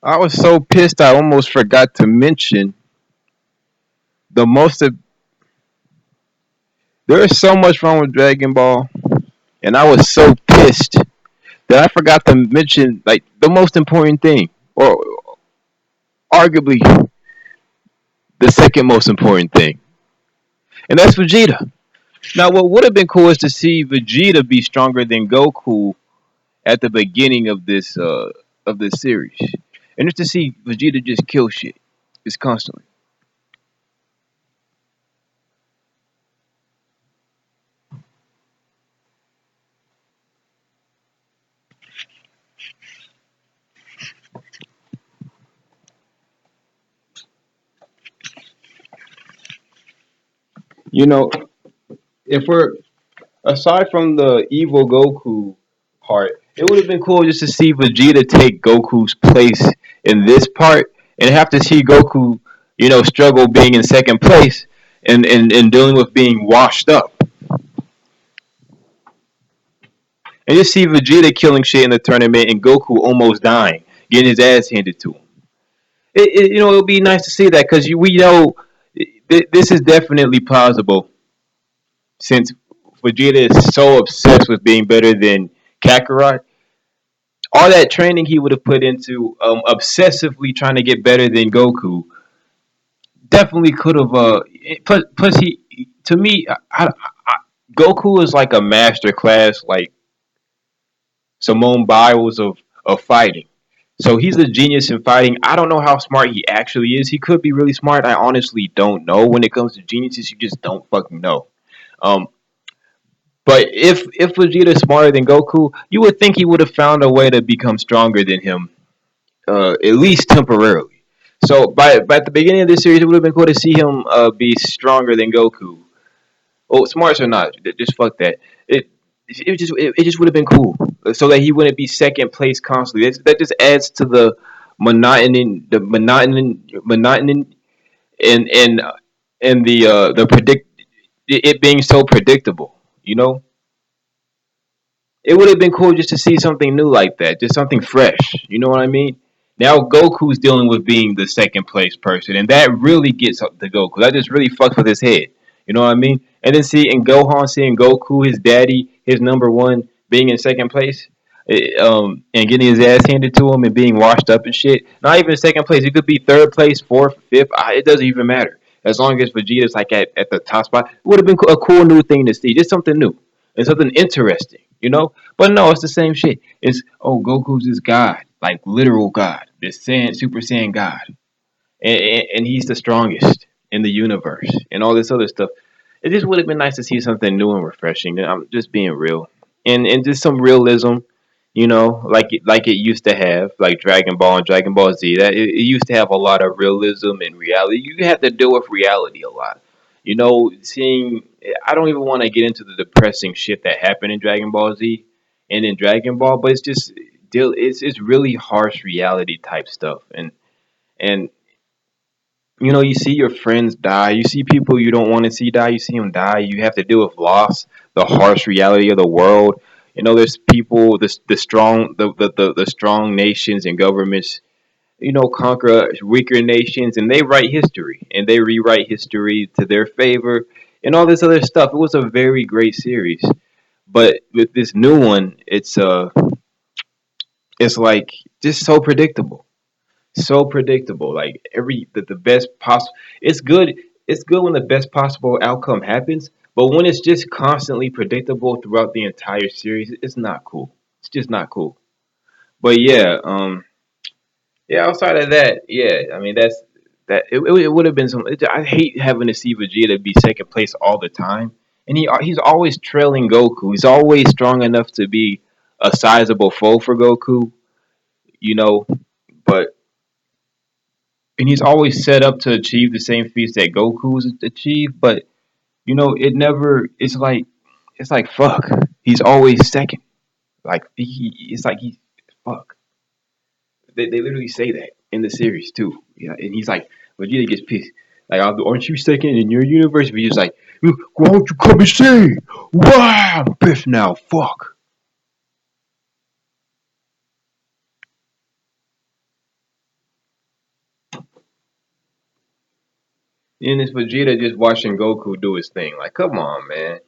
I was so pissed I almost forgot to mention the most. There is so much wrong with Dragon Ball, and I was so pissed that I forgot to mention like the most important thing, or arguably the second most important thing, and that's Vegeta. Now, what would have been cool is to see Vegeta be stronger than Goku at the beginning of this series, and just to see Vegeta just kill shit, just constantly. You know, if we're aside from the evil Goku part, it would have been cool just to see Vegeta take Goku's place in this part and have to see Goku, struggle being in second place and dealing with being washed up. And just see Vegeta killing shit in the tournament and Goku almost dying, getting his ass handed to him. It would be nice to see that because we know this is definitely plausible since Vegeta is so obsessed with being better than Kakarot. All that training he would have put into obsessively trying to get better than Goku definitely could have. Plus, he to me, Goku is like a master class, like Simone Biles of fighting. So he's a genius in fighting. I don't know how smart he actually is. He could be really smart. I honestly don't know. When it comes to geniuses, you just don't fucking know. Um, but if Vegeta is smarter than Goku, you would think he would have found a way to become stronger than him, at least temporarily. So by the beginning of this series, it would have been cool to see him be stronger than Goku. Oh, smarts or not, just fuck that. It just would have been cool, so that he wouldn't be second place constantly. That just adds to the monotony, and and the predict it being so predictable. You know, it would have been cool just to see something new like that, just something fresh. You know what I mean? Now Goku's dealing with being the second place person, and that really gets up to Goku. That just really fucks with his head. You know what I mean? And then seeing Goku, his daddy, his number one, being in second place, and getting his ass handed to him and being washed up and shit. Not even second place. It could be third place, fourth, fifth. It doesn't even matter. As long as Vegeta's like at the top spot, it would have been a cool new thing to see. Just something new and something interesting. But no, it's the same shit. It's Goku's this god, like literal god, this Saiyan Super Saiyan god, and he's the strongest in the universe, and all this other stuff. It just would have been nice to see something new and refreshing. I'm just being real, and just some realism, like it used to have, like Dragon Ball and Dragon Ball Z. That it used to have a lot of realism and reality. You have to deal with reality a lot. Seeing I don't even want to get into the depressing shit that happened in Dragon Ball Z and in Dragon Ball, but it's just it's really harsh reality type stuff, and you see your friends die. You see people you don't want to see die. You see them die. You have to deal with loss, the harsh reality of the world. There's people, the strong, the strong nations and governments, conquer weaker nations, and they write history and they rewrite history to their favor and all this other stuff. It was a very great series, but with this new one, it's like just so predictable. Like the best possible. It's good. It's good when the best possible outcome happens, but when it's just constantly predictable throughout the entire series, it's not cool. It's just not cool. But yeah, yeah. Outside of that, yeah. I mean, that's that. It would have been some. I hate having to see Vegeta be second place all the time, and he's always trailing Goku. He's always strong enough to be a sizable foe for Goku. You know, but and he's always set up to achieve the same feats that Goku's achieved, but it never. It's like fuck. He's always second. Like it's like he's fuck. They literally say that in the series too. Yeah, and he's like, Vegeta gets pissed. Like, aren't you second in your universe? Vegeta's like, why don't you come and see? Wow, I'm pissed now. Fuck. And it's Vegeta just watching Goku do his thing. Like, come on, man.